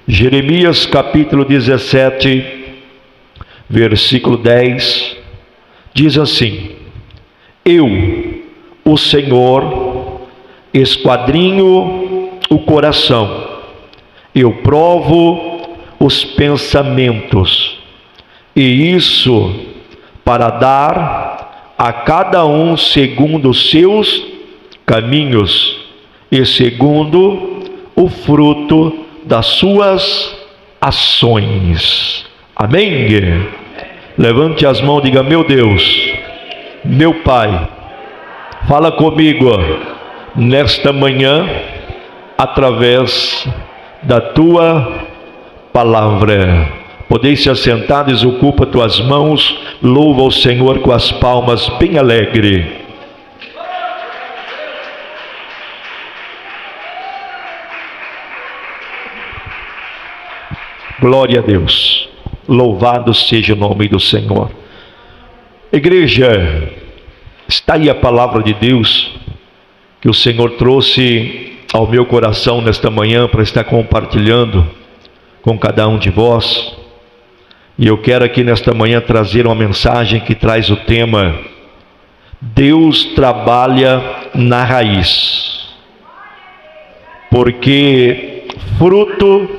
Jeremias capítulo 17, versículo 10, diz assim: Eu, o Senhor, esquadrinho o coração, eu provo os pensamentos, e isso para dar a cada um segundo os seus caminhos e segundo o fruto das suas ações. Amém? Levante as mãos e diga: meu Deus, meu Pai, fala comigo nesta manhã através da tua palavra. Podeis se assentar, desocupa tuas mãos, louva o Senhor com as palmas bem alegre. Glória a Deus, louvado seja o nome do Senhor. Igreja, está aí a palavra de Deus que o Senhor trouxe ao meu coração nesta manhã para estar compartilhando com cada um de vós. E eu quero aqui nesta manhã trazer uma mensagem que traz o tema: Deus trabalha na raiz, porque fruto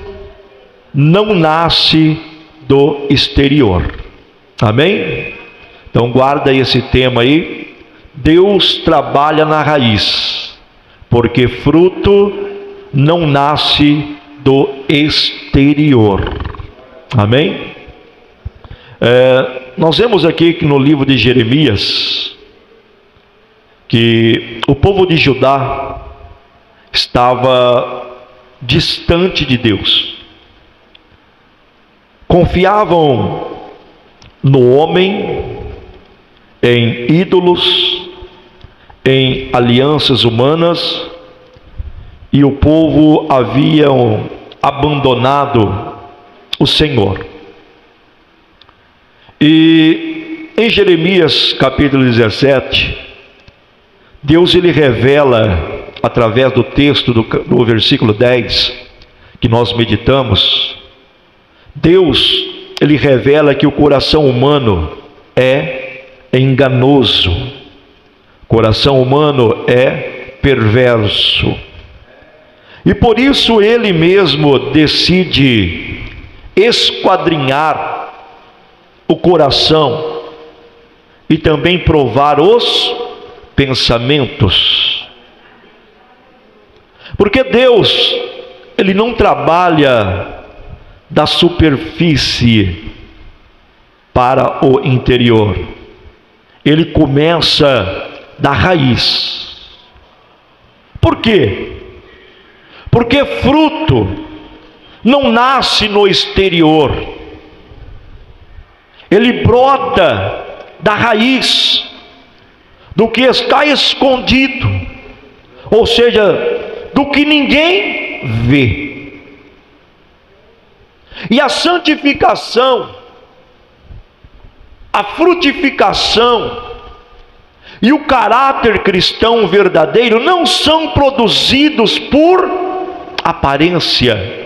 não nasce do exterior. Amém? Então guarda esse tema aí. Deus trabalha na raiz, porque fruto não nasce do exterior. Amém? Nós vemos aqui que no livro de Jeremias, que o povo de Judá estava distante de Deus. Confiavam no homem, em ídolos, em alianças humanas, e o povo havia abandonado o Senhor. E em Jeremias capítulo 17, Deus ele revela, através do texto do versículo 10, que nós meditamos, Deus ele revela que o coração humano é enganoso, o coração humano é perverso, e por isso ele mesmo decide esquadrinhar o coração e também provar os pensamentos. Porque Deus ele não trabalha da superfície para o interior, ele começa da raiz. Por quê? Porque fruto não nasce no exterior, ele brota da raiz, do que está escondido, ou seja, do que ninguém vê. E a santificação, a frutificação e o caráter cristão verdadeiro não são produzidos por aparência,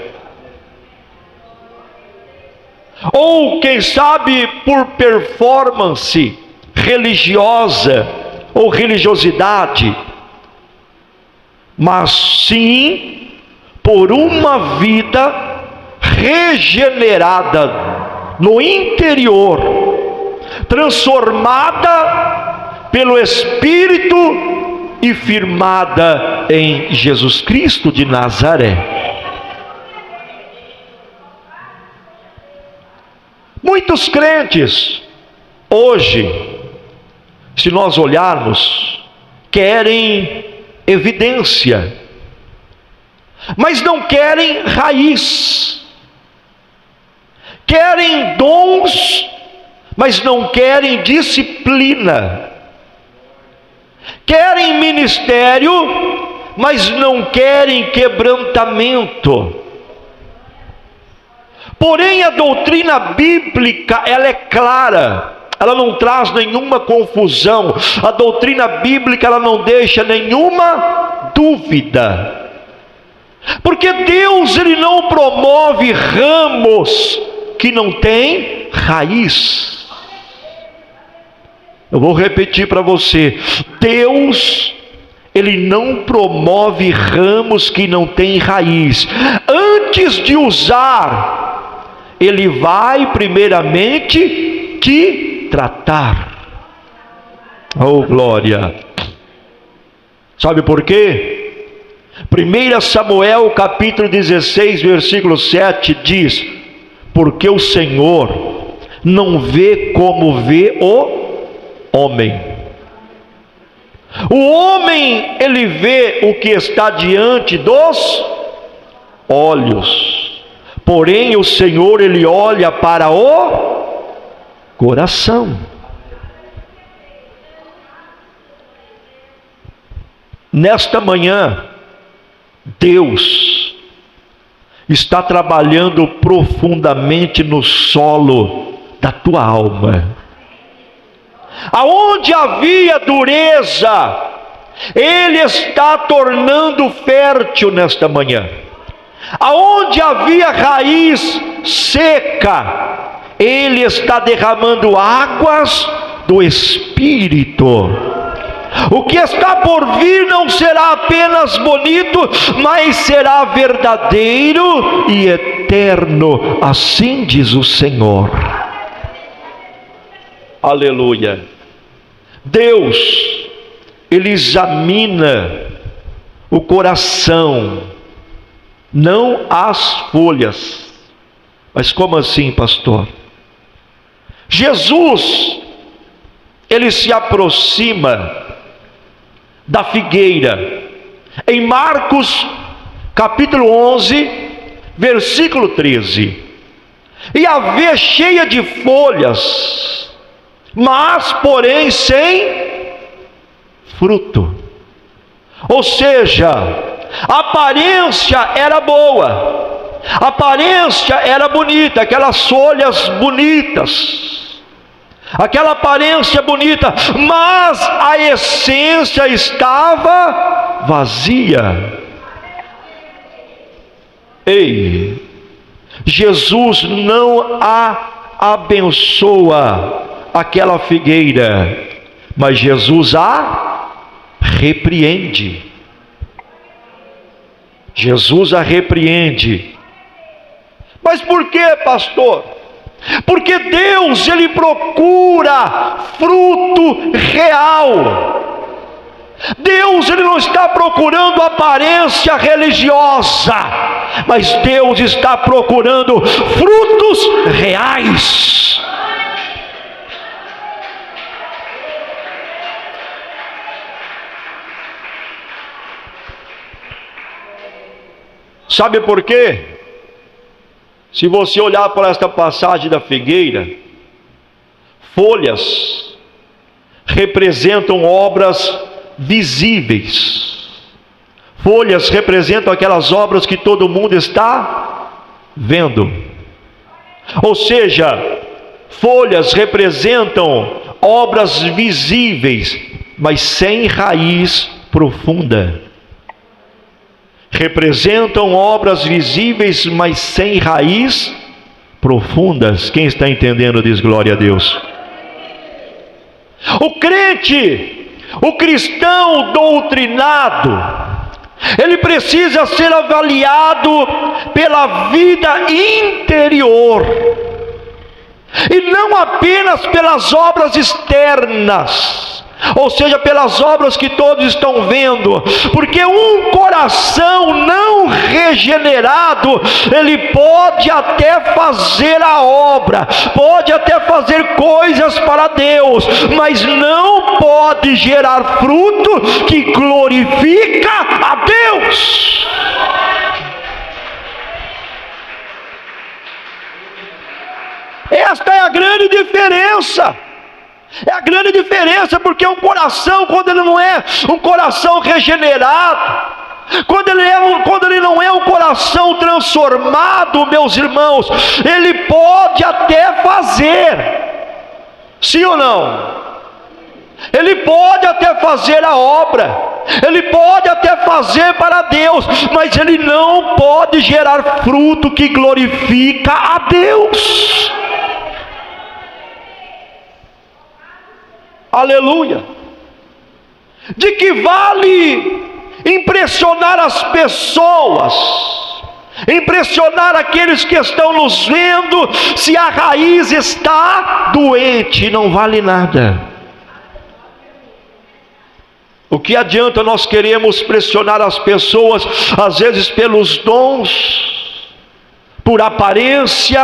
ou quem sabe por performance religiosa ou religiosidade, mas sim por uma vida regenerada no interior, transformada pelo Espírito e firmada em Jesus Cristo de Nazaré. Muitos crentes hoje, se nós olharmos, querem evidência, mas não querem raiz. Querem dons, mas não querem disciplina. Querem ministério, mas não querem quebrantamento. Porém, a doutrina bíblica, ela é clara, ela não traz nenhuma confusão. A doutrina bíblica, ela não deixa nenhuma dúvida. Porque Deus, Ele não promove ramos que não têm raiz. Eu vou repetir para você: Deus, Ele não promove ramos que não têm raiz. Antes de usar, Ele vai primeiramente te tratar. Oh, glória! Sabe por quê? 1 Samuel capítulo 16, versículo 7 diz: porque o Senhor não vê como vê o homem. O homem, ele vê o que está diante dos olhos, porém o Senhor, ele olha para o coração. Nesta manhã, Deus está trabalhando profundamente no solo da tua alma. Aonde havia dureza, Ele está tornando fértil nesta manhã. Aonde havia raiz seca, Ele está derramando águas do Espírito. O que está por vir não será apenas bonito, mas será verdadeiro e eterno, assim diz o Senhor. Aleluia. Deus, Ele examina o coração, não as folhas. Mas como assim, pastor? Jesus, Ele se aproxima da figueira, em Marcos capítulo 11, versículo 13. E a vê cheia de folhas, mas porém sem fruto. Ou seja, a aparência era boa, a aparência era bonita, aquelas folhas bonitas, aquela aparência bonita, mas a essência estava vazia. Ei, Jesus não abençoa aquela figueira, mas Jesus a repreende. Jesus a repreende. Mas por que, pastor? Porque Deus, Ele procura fruto real. Deus, Ele não está procurando aparência religiosa, mas Deus está procurando frutos reais. Sabe por quê? Se você olhar para esta passagem da figueira, folhas representam obras visíveis. Folhas representam aquelas obras que todo mundo está vendo. Ou seja, folhas representam obras visíveis, mas sem raiz profunda. Representam obras visíveis, mas sem raiz profundas. Quem está entendendo diz glória a Deus. O crente, o cristão doutrinado, ele precisa ser avaliado pela vida interior, e não apenas pelas obras externas, ou seja, pelas obras que todos estão vendo. Porque um coração não regenerado, ele pode até fazer a obra, pode até fazer coisas para Deus, mas não pode gerar fruto que glorifica a Deus. Esta é a grande diferença. É a grande diferença, porque um coração, quando ele não é um coração regenerado, quando ele não é um coração transformado, meus irmãos, ele pode até fazer, sim ou não? Ele pode até fazer a obra, ele pode até fazer para Deus, mas ele não pode gerar fruto que glorifica a Deus. Aleluia! De que vale impressionar as pessoas, impressionar aqueles que estão nos vendo, se a raiz está doente? Não vale nada. O que adianta nós queremos pressionar as pessoas, às vezes pelos dons, por aparência,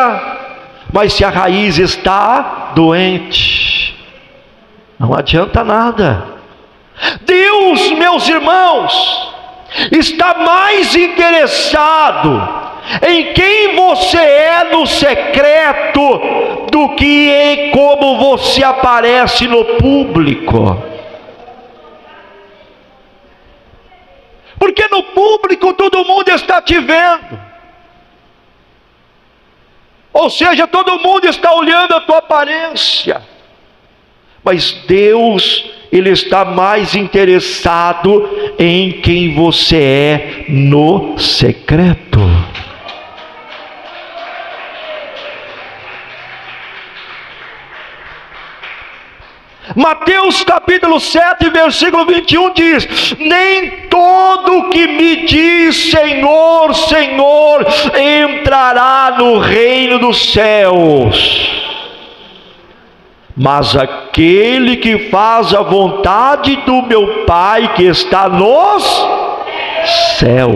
mas se a raiz está doente, não adianta nada. Deus, meus irmãos, está mais interessado em quem você é no secreto do que em como você aparece no público. Porque no público todo mundo está te vendo, ou seja, todo mundo está olhando a tua aparência, mas Deus, Ele está mais interessado em quem você é no secreto. Mateus capítulo 7, versículo 21 diz: nem todo que me diz Senhor, Senhor, entrará no reino dos céus, mas aquele que faz a vontade do meu Pai que está nos céus.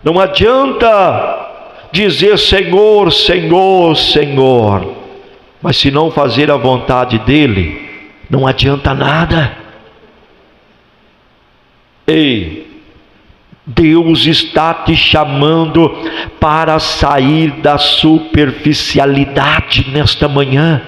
Não adianta dizer Senhor, Senhor, Senhor, mas se não fazer a vontade dele, não adianta nada. Ei, Deus está te chamando para sair da superficialidade nesta manhã.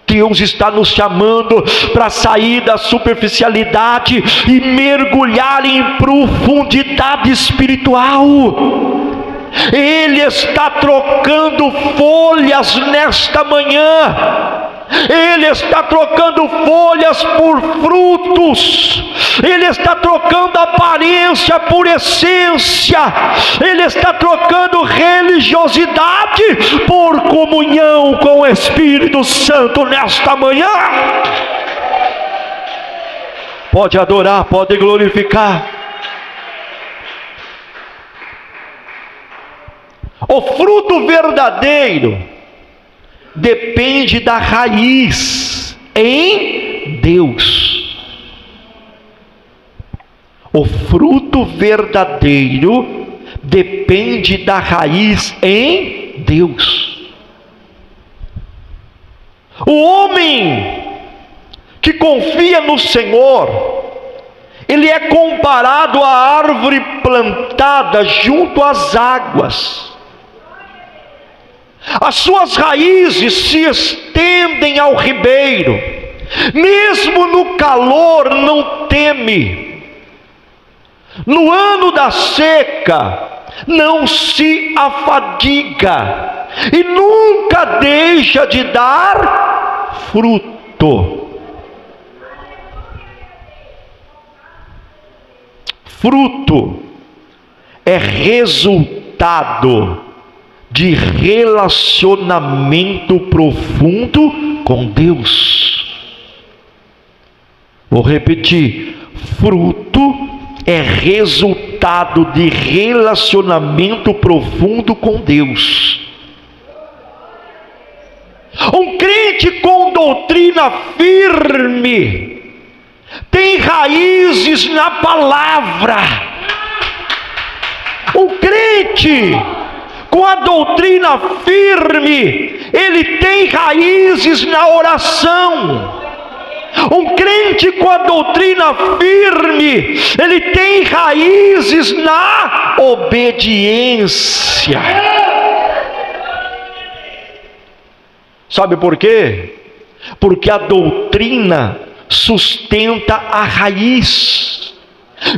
Deus está nos chamando para sair da superficialidade e mergulhar em profundidade espiritual. Ele está trocando folhas nesta manhã. Ele está trocando folhas por frutos. Ele está trocando aparência por essência. Ele está trocando religiosidade por comunhão com o Espírito Santo nesta manhã. Pode adorar, pode glorificar. O fruto verdadeiro depende da raiz em Deus. O fruto verdadeiro depende da raiz em Deus. O homem que confia no Senhor, ele é comparado à árvore plantada junto às águas. As suas raízes se estendem ao ribeiro, mesmo no calor não teme, no ano da seca não se afadiga e nunca deixa de dar fruto. Fruto é resultado de relacionamento profundo com Deus. Vou repetir: fruto é resultado de relacionamento profundo com Deus. Um crente com doutrina firme tem raízes na palavra. Um crente com a doutrina firme, ele tem raízes na oração. Um crente com a doutrina firme, ele tem raízes na obediência. Sabe por quê? Porque a doutrina sustenta a raiz,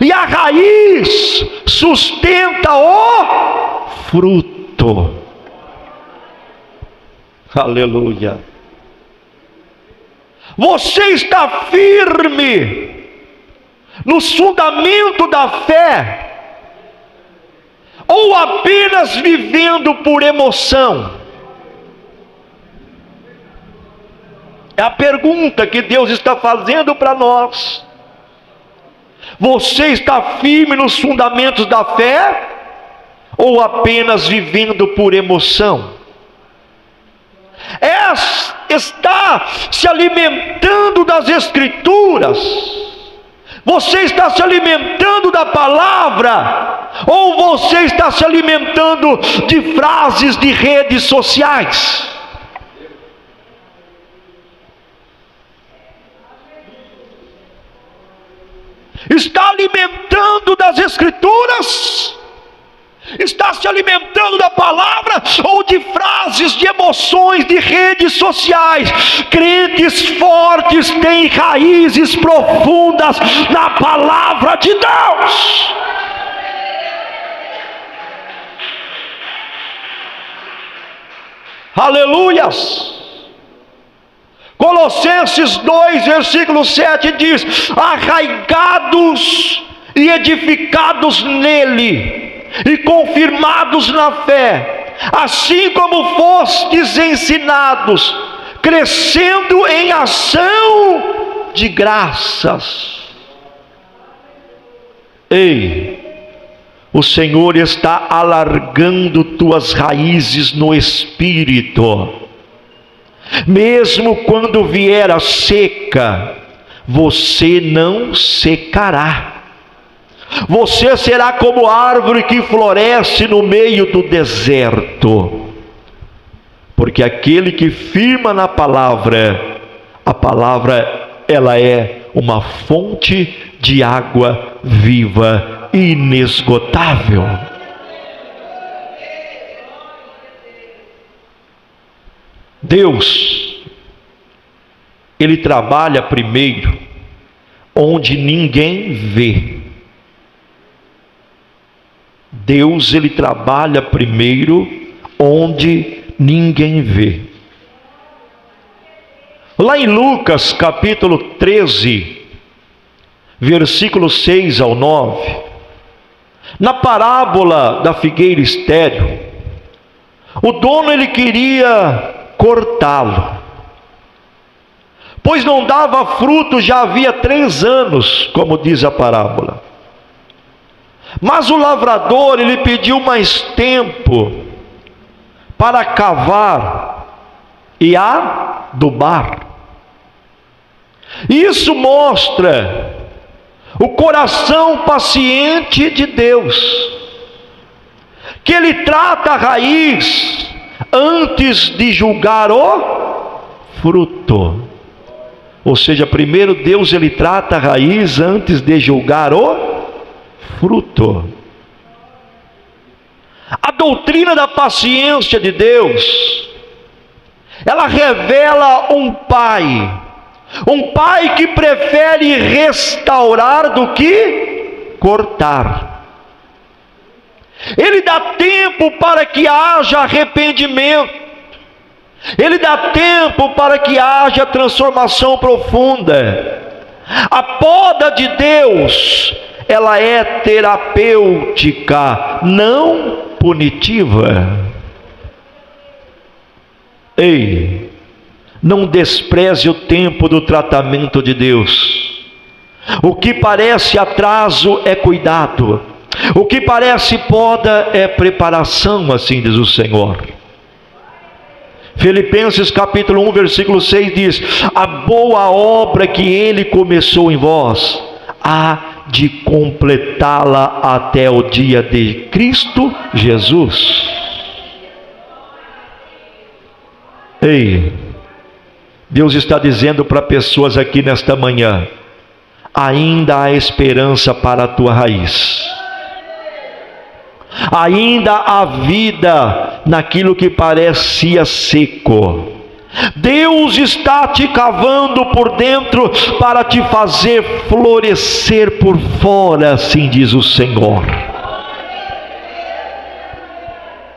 e a raiz sustenta o fruto. Aleluia. Você está firme no fundamento da fé? Ou apenas vivendo por emoção? É a pergunta que Deus está fazendo para nós. Você está firme nos fundamentos da fé? Ou apenas vivendo por emoção? Está se alimentando das Escrituras? Você está se alimentando da palavra? Ou você está se alimentando de frases de redes sociais? Está alimentando das Escrituras? Está se alimentando da palavra ou de frases, de emoções, de redes sociais? Crentes fortes têm raízes profundas na palavra de Deus. Aleluias! Colossenses 2, versículo 7 diz: arraigados e edificados nele, e confirmados na fé, assim como fostes ensinados, crescendo em ação de graças. Ei, o Senhor está alargando tuas raízes no Espírito. Mesmo quando vier a seca, você não secará. Você será como árvore que floresce no meio do deserto. Porque aquele que firma na palavra, a palavra ela é uma fonte de água viva, inesgotável. Deus, Ele trabalha primeiro onde ninguém vê. Deus, Ele trabalha primeiro onde ninguém vê. Lá em Lucas capítulo 13, versículo 6 ao 9, na parábola da figueira estéril, o dono ele queria cortá-lo, pois não dava fruto já havia 3 anos, como diz a parábola. Mas o lavrador ele pediu mais tempo para cavar e adubar. Isso mostra o coração paciente de Deus, que Ele trata a raiz antes de julgar o fruto. Ou seja, primeiro Deus ele trata a raiz antes de julgar o fruto. A doutrina da paciência de Deus, ela revela um pai que prefere restaurar do que cortar. Ele dá tempo para que haja arrependimento, ele dá tempo para que haja transformação profunda. A poda de Deus, ela é terapêutica, não punitiva. Ei, não despreze o tempo do tratamento de Deus. O que parece atraso é cuidado, o que parece poda é preparação, assim diz o Senhor. Filipenses capítulo 1, versículo 6 diz: a boa obra que Ele começou em vós, há de completá-la até o dia de Cristo Jesus. Ei, Deus está dizendo para pessoas aqui nesta manhã: ainda há esperança para a tua raiz, ainda há vida naquilo que parecia seco. Deus está te cavando por dentro para te fazer florescer por fora, assim diz o Senhor.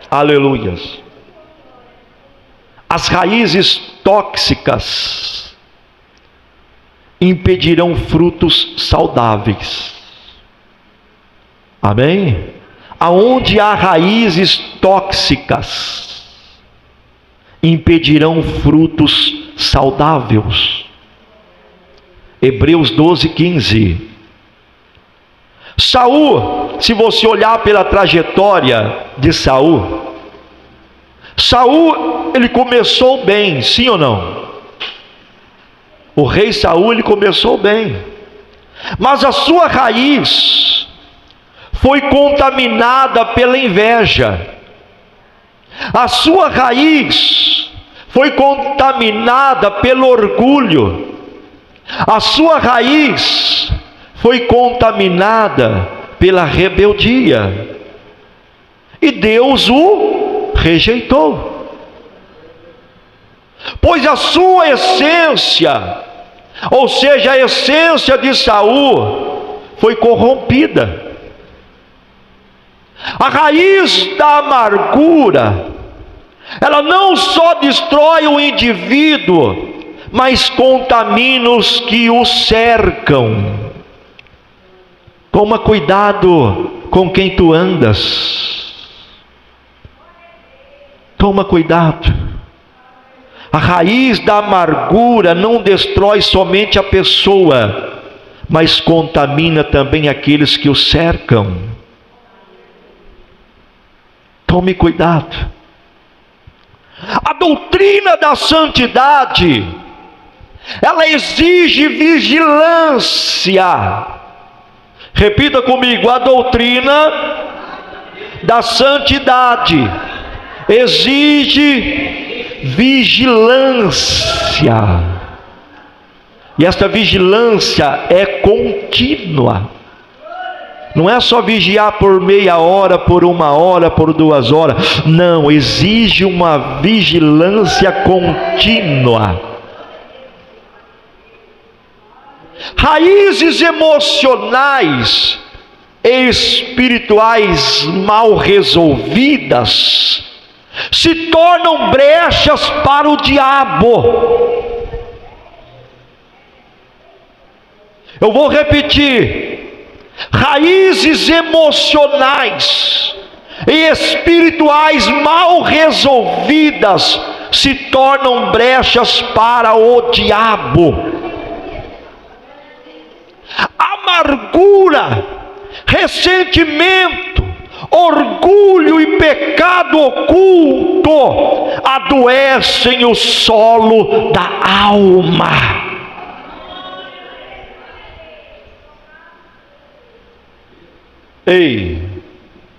Aleluias. As raízes tóxicas, impedirão frutos saudáveis. Amém? Aonde há raízes tóxicas, impedirão frutos saudáveis. Hebreus 12:15. Saul, se você olhar pela trajetória de Saul, ele começou bem, sim ou não? O rei Saul, ele começou bem, mas a sua raiz foi contaminada pela inveja. A sua raiz foi contaminada pelo orgulho. A sua raiz foi contaminada pela rebeldia. E Deus o rejeitou. Pois a sua essência, ou seja, a essência de Saul, foi corrompida. A raiz da amargura, ela não só destrói o indivíduo, mas contamina os que o cercam. Toma cuidado com quem tu andas. Toma cuidado. A raiz da amargura não destrói somente a pessoa, mas contamina também aqueles que o cercam. Tome cuidado. A doutrina da santidade, ela exige vigilância. Repita comigo: a doutrina da santidade exige vigilância. E esta vigilância é contínua. Não é só vigiar por meia hora, por 1 hora, por 2 horas. Não, exige uma vigilância contínua. Raízes emocionais e espirituais mal resolvidas se tornam brechas para o diabo. Eu vou repetir. Raízes emocionais e espirituais mal resolvidas se tornam brechas para o diabo. Amargura, ressentimento, orgulho e pecado oculto adoecem o solo da alma. Ei,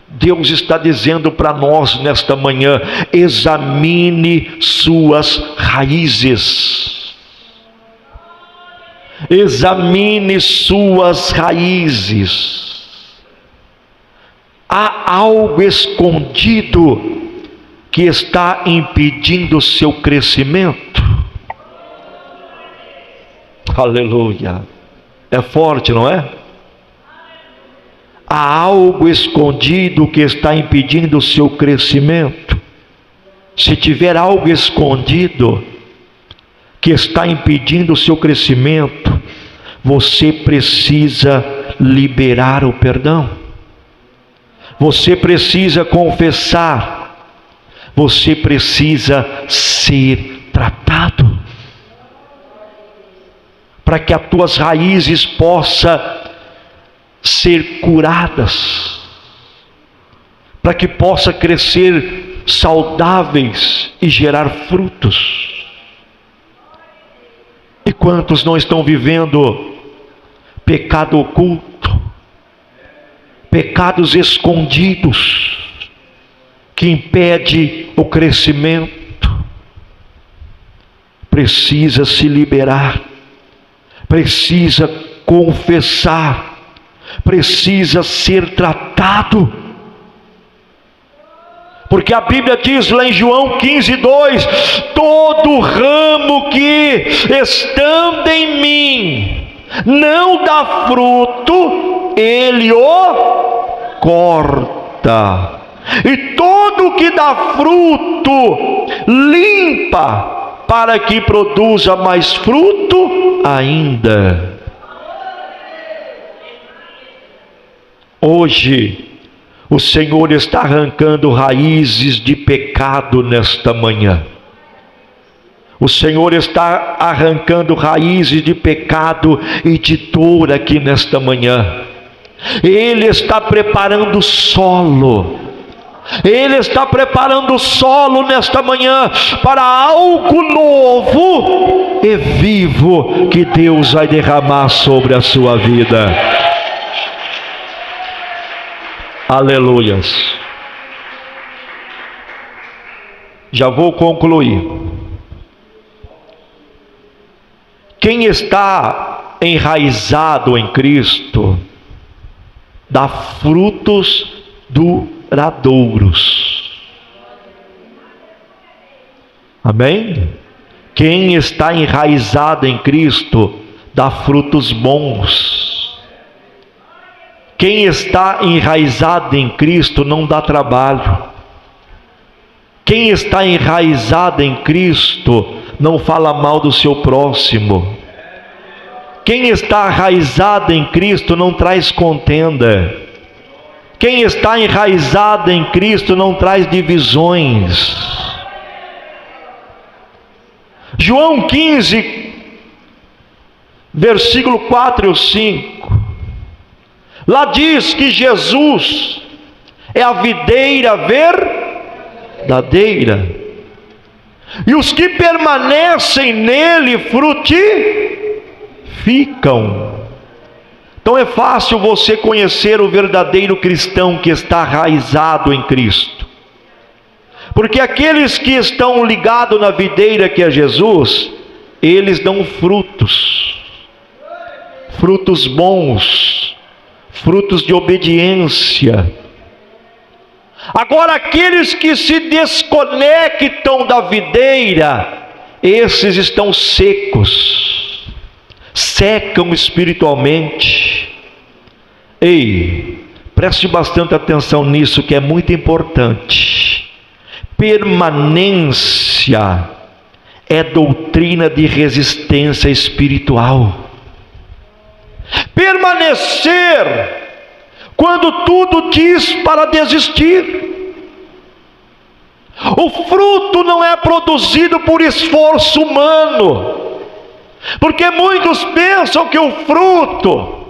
Deus está dizendo para nós nesta manhã: examine suas raízes. Examine suas raízes. Há algo escondido que está impedindo o seu crescimento. Aleluia. É forte, não é? Há algo escondido que está impedindo o seu crescimento. Se tiver algo escondido que está impedindo o seu crescimento, você precisa liberar o perdão. Você precisa confessar. Você precisa ser tratado, para que as tuas raízes possam ser curadas, para que possa crescer saudáveis e gerar frutos. E quantos não estão vivendo pecado oculto, pecados escondidos, que impede o crescimento? Precisa se liberar, precisa confessar, precisa ser tratado, porque a Bíblia diz lá em João 15:2: todo ramo que estando em mim não dá fruto, ele o corta, e todo que dá fruto limpa, para que produza mais fruto ainda. Hoje, o Senhor está arrancando raízes de pecado nesta manhã. O Senhor está arrancando raízes de pecado e de dor aqui nesta manhã. Ele está preparando o solo. Ele está preparando o solo nesta manhã para algo novo e vivo que Deus vai derramar sobre a sua vida. Aleluias. Já vou concluir. Quem está enraizado em Cristo dá frutos duradouros. Amém? Quem está enraizado em Cristo dá frutos bons. Quem está enraizado em Cristo não dá trabalho. Quem está enraizado em Cristo não fala mal do seu próximo. Quem está enraizado em Cristo não traz contenda. Quem está enraizado em Cristo não traz divisões. João 15, versículo 4 e 5. Lá diz que Jesus é a videira verdadeira, e os que permanecem nele frutificam. Então é fácil você conhecer o verdadeiro cristão que está enraizado em Cristo, porque aqueles que estão ligados na videira que é Jesus, eles dão frutos bons, frutos de obediência. Agora, aqueles que se desconectam da videira, esses estão secos, secam espiritualmente. Ei, preste bastante atenção nisso, que é muito importante. Permanência é doutrina de resistência espiritual. Permanecer quando tudo diz para desistir. O fruto não é produzido por esforço humano, porque muitos pensam que o fruto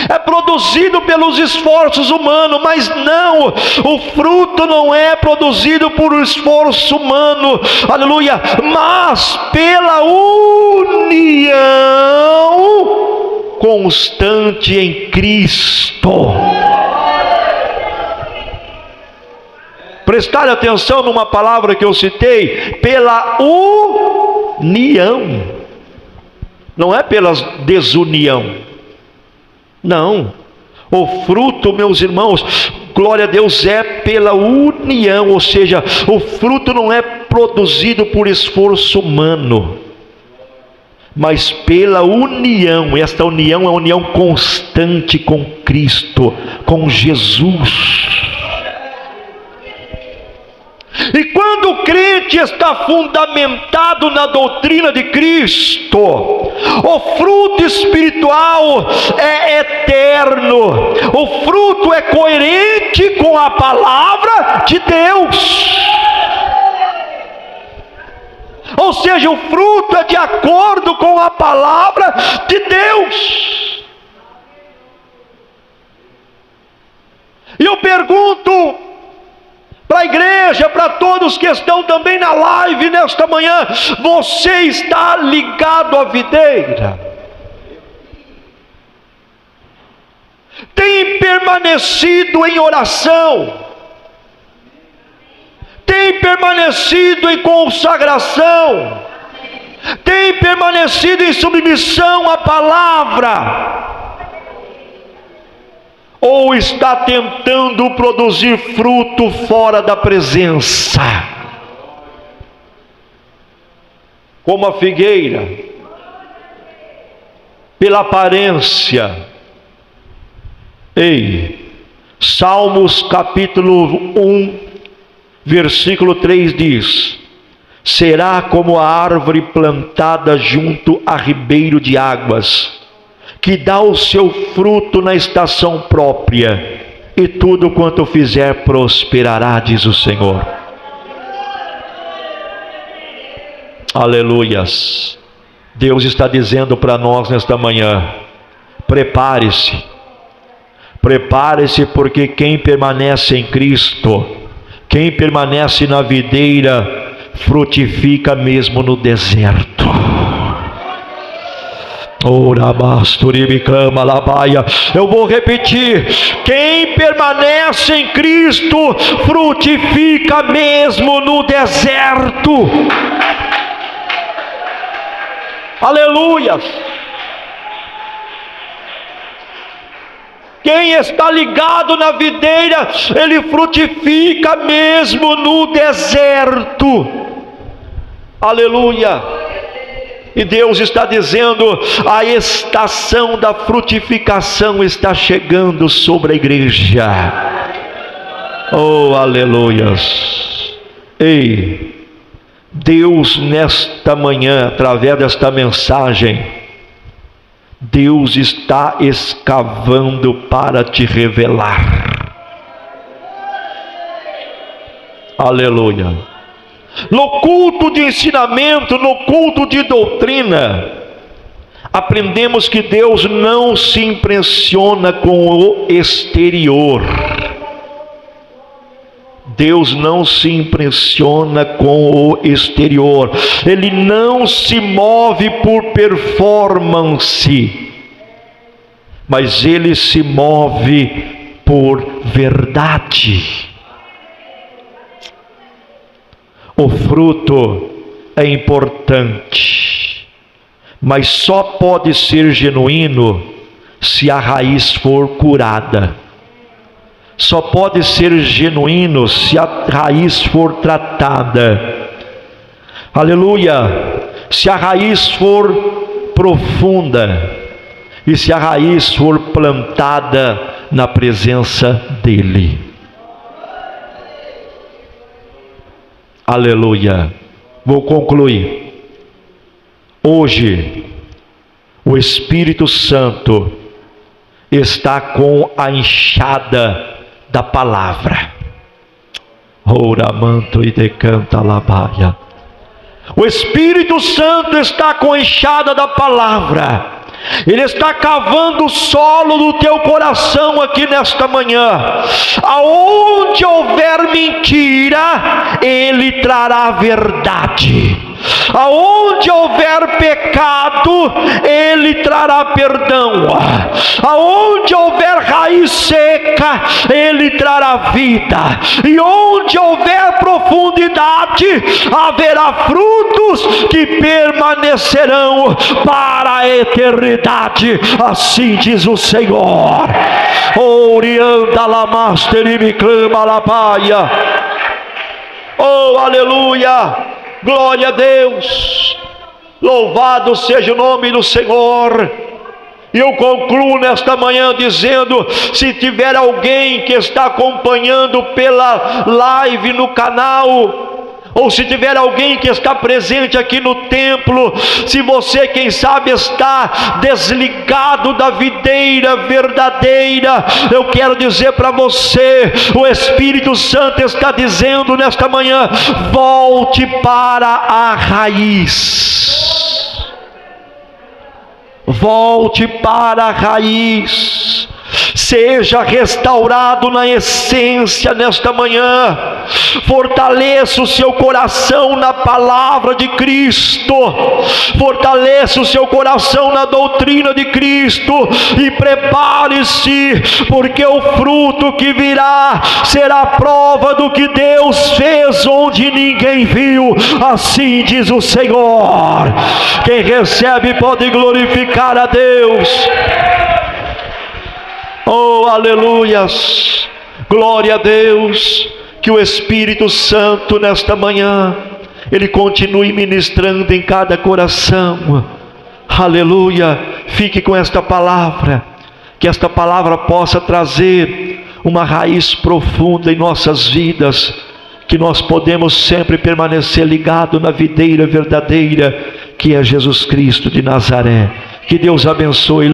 é produzido pelos esforços humanos, mas não, o fruto não é produzido por esforço humano, aleluia, mas pela união constante em Cristo. Prestar atenção numa palavra que eu citei, pela união, não é pela desunião, não. O fruto, meus irmãos, glória a Deus, é pela união, ou seja, o fruto não é produzido por esforço humano, mas pela união. Esta união é uma união constante com Cristo, com Jesus. E quando o crente está fundamentado na doutrina de Cristo, o fruto espiritual é eterno, o fruto é coerente com a palavra de Deus. Ou seja, o fruto é de acordo com a palavra de Deus. E eu pergunto para a igreja, para todos que estão também na live nesta manhã: você está ligado à videira? Tem permanecido em oração? Tem permanecido em consagração? Tem permanecido em submissão à palavra? Ou está tentando produzir fruto fora da presença? Como a figueira, pela aparência. Ei, Salmos capítulo 1, versículo 3 diz: será como a árvore plantada junto a ribeiro de águas, que dá o seu fruto na estação própria, e tudo quanto fizer prosperará, diz o Senhor. Aleluias. Deus está dizendo para nós nesta manhã: prepare-se, prepare-se, porque quem permanece em Cristo, quem permanece na videira, frutifica mesmo no deserto. Eu vou repetir: quem permanece em Cristo, frutifica mesmo no deserto. Aleluia! Quem está ligado na videira, ele frutifica mesmo no deserto. Aleluia! E Deus está dizendo: a estação da frutificação está chegando sobre a igreja. Oh, aleluias! Ei, Deus nesta manhã, através desta mensagem, Deus está escavando para te revelar. Aleluia. No culto de ensinamento, no culto de doutrina, aprendemos que Deus não se impressiona com o exterior. Deus não se impressiona com o exterior. Ele não se move por performance, mas Ele se move por verdade. O fruto é importante, mas só pode ser genuíno se a raiz for curada. Só pode ser genuíno se a raiz for tratada. Aleluia! Se a raiz for profunda e se a raiz for plantada na presença dEle. Aleluia! Vou concluir. Hoje, o Espírito Santo está com a enxada da palavra. Oramanto e decanta labaia. O Espírito Santo está com a enxada da palavra. Ele está cavando o solo do teu coração aqui nesta manhã. Aonde houver mentira, Ele trará verdade. Aonde houver pecado, Ele trará perdão. Aonde houver raiz seca, Ele trará vida. E onde houver profundidade, haverá frutos que permanecerão para a eternidade. Assim diz o Senhor. Orianda la master e me clama la paia. Oh, aleluia! Glória a Deus, louvado seja o nome do Senhor. E eu concluo nesta manhã dizendo: se tiver alguém que está acompanhando pela live no canal, ou se tiver alguém que está presente aqui no templo, se você, quem sabe, está desligado da videira verdadeira, eu quero dizer para você, o Espírito Santo está dizendo nesta manhã: volte para a raiz. Volte para a raiz. Seja restaurado na essência nesta manhã. Fortaleça o seu coração na palavra de Cristo. Fortaleça o seu coração na doutrina de Cristo. E prepare-se, porque o fruto que virá será prova do que Deus fez onde ninguém viu. Assim diz o Senhor. Quem recebe pode glorificar a Deus. Oh, aleluias, glória a Deus. Que o Espírito Santo nesta manhã, Ele continue ministrando em cada coração. Aleluia, fique com esta palavra, que esta palavra possa trazer uma raiz profunda em nossas vidas, que nós podemos sempre permanecer ligado na videira verdadeira, que é Jesus Cristo de Nazaré. Que Deus abençoe.